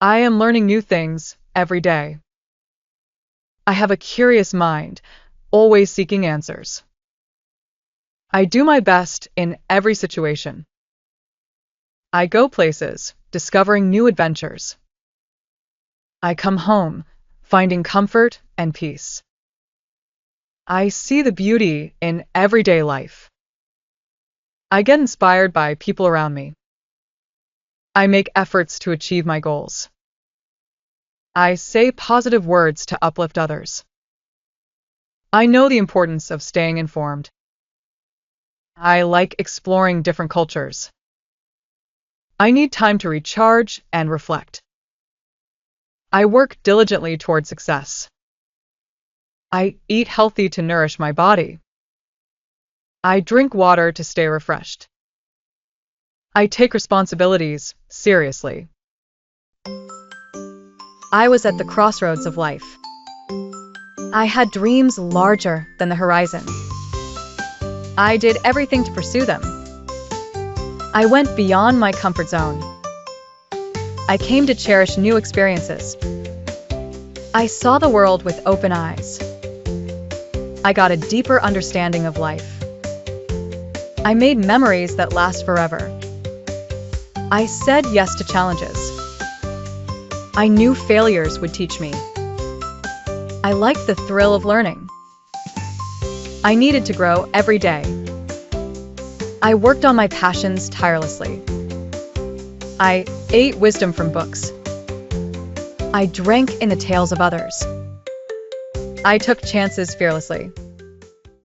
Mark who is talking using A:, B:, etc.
A: I am learning new things every day. I have a curious mind, always seeking answers. I do my best in every situation. I go places, discovering new adventures. I come home, finding comfort and peace. I see the beauty in everyday life. I get inspired by people around me. I make efforts to achieve my goals. I say positive words to uplift others. I know the importance of staying informed. I like exploring different cultures. I need time to recharge and reflect. I work diligently toward success. I eat healthy to nourish my body. I drink water to stay refreshed. I take responsibilities seriously. I was at the crossroads of life. I had dreams larger than the horizon. I did everything to pursue them. I went beyond my comfort zone. I came to cherish new experiences. I saw the world with open eyes. I got a deeper understanding of life. I made memories that last forever. I said yes to challenges. I knew failures would teach me. I liked the thrill of learning. I needed to grow every day. I worked on my passions tirelessly. I ate wisdom from books. I drank in the tales of others. I took chances fearlessly.